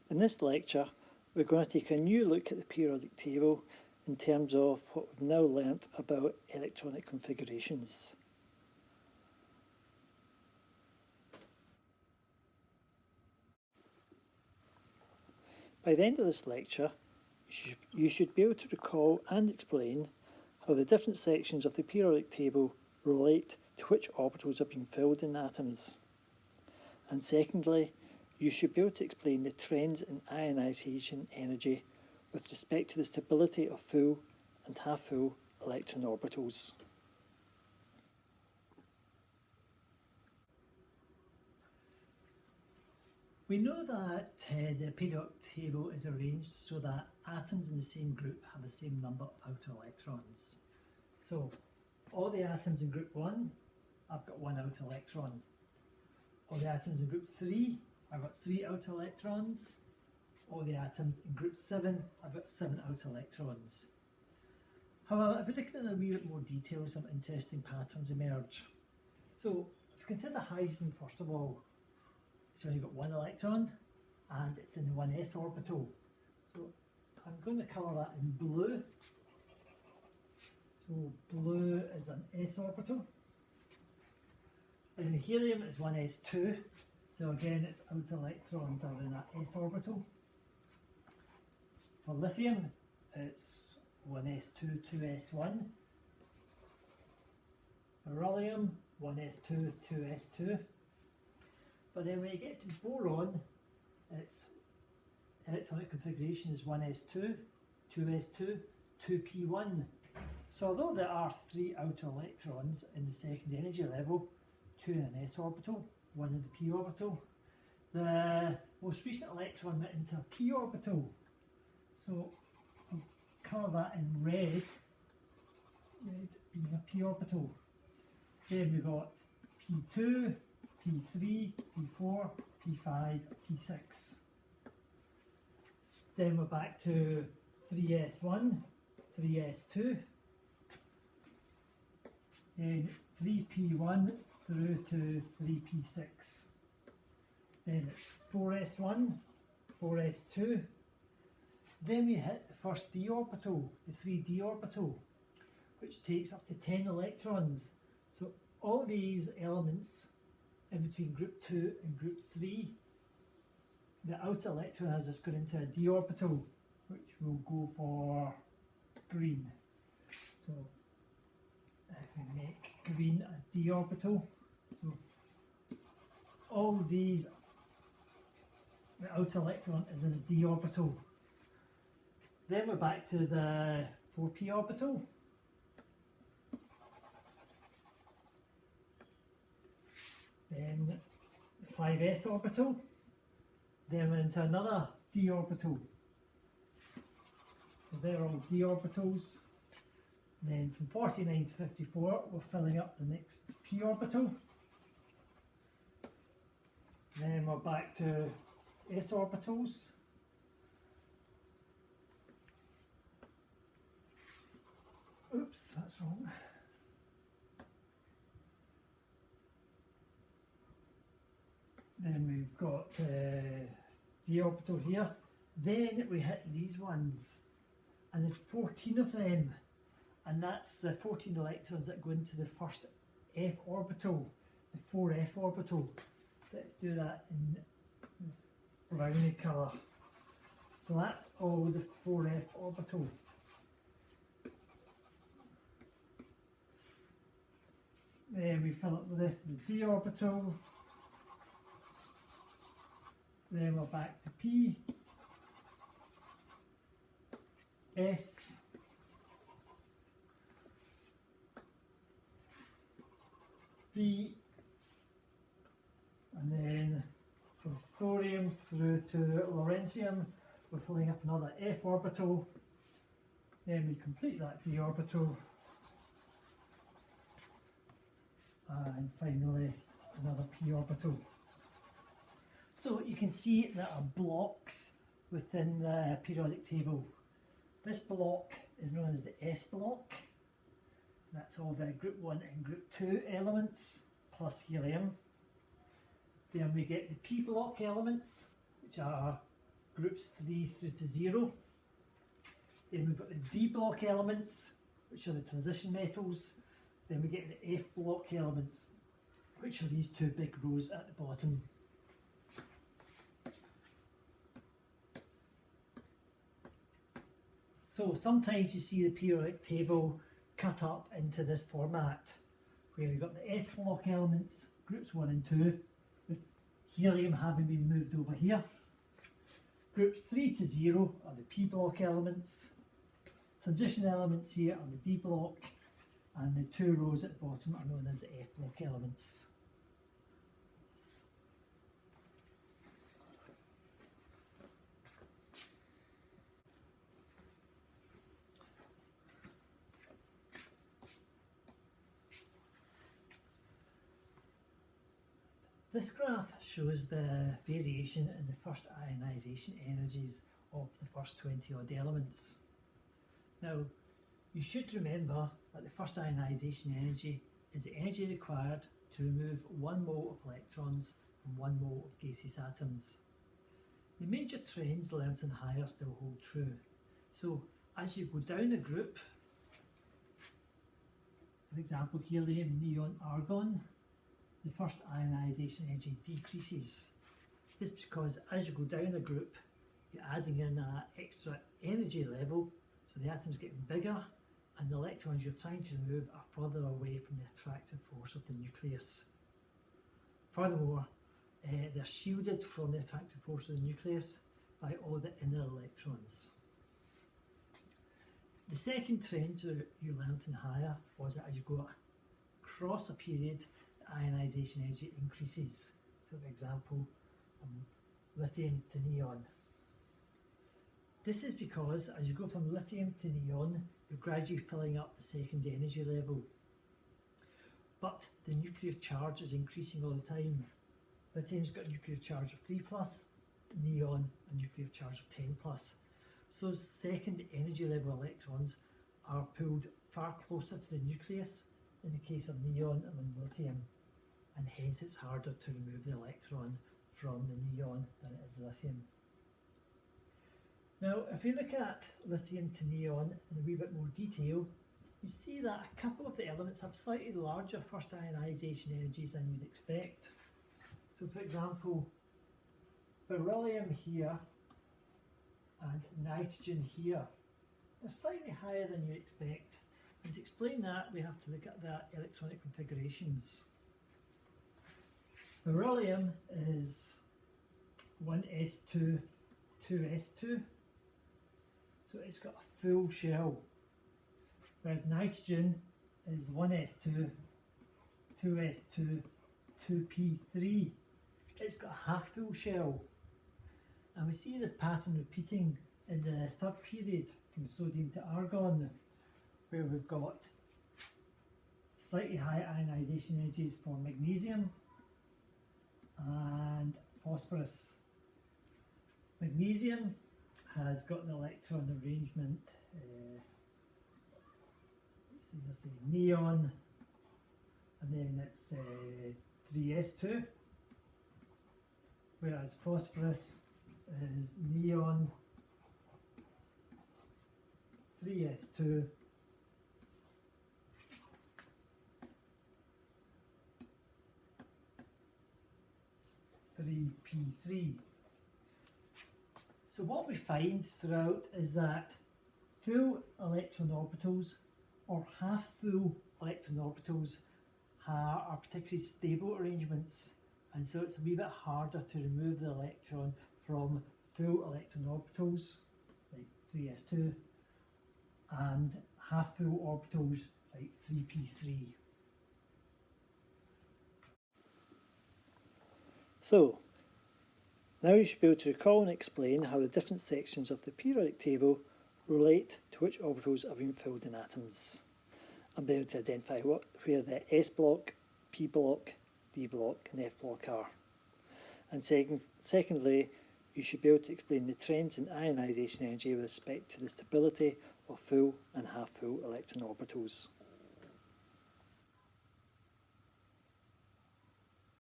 In this lecture, we're going to take a new look at the periodic table in terms of what we've now learnt about electronic configurations. By the end of this lecture, you should be able to recall and explain how the different sections of the periodic table relate to which orbitals are being filled in atoms. And secondly, you should be able to explain the trends in ionisation energy with respect to the stability of full and half-full electron orbitals. We know that the periodic table is arranged so that atoms in the same group have the same number of outer electrons. So, all the atoms in group 1, I've got 1 outer electron. All the atoms in group 3, I've got 3 outer electrons. All the atoms in group 7, I've got 7 outer electrons. However, if we look at it in a wee bit more detail, some interesting patterns emerge. So, if we consider hydrogen first of all, it's only got 1 electron and it's in the 1s orbital. So I'm going to colour that in blue. So blue is an s orbital. In helium it's 1s2. So again its outer electrons are in that s orbital. For lithium it's 1s2, 2s1. Beryllium 1s2, 2s2. But then when you get to boron, its electronic configuration is 1s2, 2s2, 2p1. So although there are 3 outer electrons in the second energy level, 2 in an s orbital, 1 in the p orbital, the most recent electron went into a p orbital. So I'll colour that in red, red being a p orbital. Then we've got p2, P3, P4, P5, P6. Then we're back to 3s1, 3s2, then 3p1 through to 3p6. Then it's 4s1, 4s2. Then we hit the first d orbital, the 3d orbital, which takes up to 10 electrons. So all these elements in between group 2 and group 3, the outer electron has just gone into a d orbital, which will go for green. So if we make green a d orbital, so all these, the outer electron is in a d orbital. Then we're back to the 4p orbital. Then 5s orbital, then we're into another d orbital. So they're all d orbitals. And then from 49 to 54 we're filling up the next p orbital. Then we're back to s orbitals. Oops, that's wrong. Then we've got d orbital here. Then we hit these ones, and there's 14 of them, and that's the 14 electrons that go into the first f orbital, the 4f orbital. So let's do that in this browny colour. So that's all the 4f orbital. Then we fill up the rest of the d orbital. Then we're back to P, S, D, and then from thorium through to lawrencium, we're filling up another F orbital. Then we complete that d orbital, and finally another p orbital. So you can see there are blocks within the periodic table. This block is known as the S block. That's all the group 1 and group 2 elements plus helium. Then we get the P block elements, which are groups 3 through to 0. Then we've got the D block elements, which are the transition metals. Then we get the F block elements, which are these two big rows at the bottom. So sometimes you see the periodic table cut up into this format, where we've got the S block elements, groups 1 and 2, with helium having been moved over here. Groups 3 to 0 are the P block elements. Transition elements here are the D block, and the two rows at the bottom are known as the F block elements. This graph shows the variation in the first ionisation energies of the first 20 odd elements. Now, you should remember that the first ionisation energy is the energy required to remove 1 mole of electrons from 1 mole of gaseous atoms. The major trends learnt in higher still hold true. So, as you go down a group, for example helium, neon, argon, the first ionisation energy decreases. This is because as you go down a group, you're adding in an extra energy level, so the atom's getting bigger, and the electrons you're trying to remove are further away from the attractive force of the nucleus. Furthermore, they're shielded from the attractive force of the nucleus by all the inner electrons. The second trend you learnt in higher was that as you go across a period, ionisation energy increases. So for example, lithium to neon. This is because as you go from lithium to neon, you're gradually filling up the second energy level. But the nuclear charge is increasing all the time. Lithium's got a nuclear charge of 3+, neon a nuclear charge of 10+. So those second energy level electrons are pulled far closer to the nucleus in the case of neon and lithium, and hence it's harder to remove the electron from the neon than it is lithium. Now, if we look at lithium to neon in a wee bit more detail, you see that a couple of the elements have slightly larger first ionisation energies than you'd expect. So for example, beryllium here and nitrogen here are slightly higher than you expect. And to explain that, we have to look at the electronic configurations. Beryllium is 1s2, 2s2, so it's got a full shell, whereas nitrogen is 1s2, 2s2, 2p3. It's got a half full shell, and we see this pattern repeating in the third period from sodium to argon, where we've got slightly high ionisation energies for magnesium and phosphorus. Magnesium has got an electron arrangement, let's see, neon, and then it's 3s2, whereas phosphorus is neon, 3s2, p3. So what we find throughout is that full electron orbitals or half full electron orbitals are particularly stable arrangements, and so it's a wee bit harder to remove the electron from full electron orbitals like 3s2 and half full orbitals like 3p3. So, now you should be able to recall and explain how the different sections of the periodic table relate to which orbitals have been filled in atoms, and be able to identify where the S block, P block, D block and F block are. And secondly, you should be able to explain the trends in ionisation energy with respect to the stability of full and half full electron orbitals.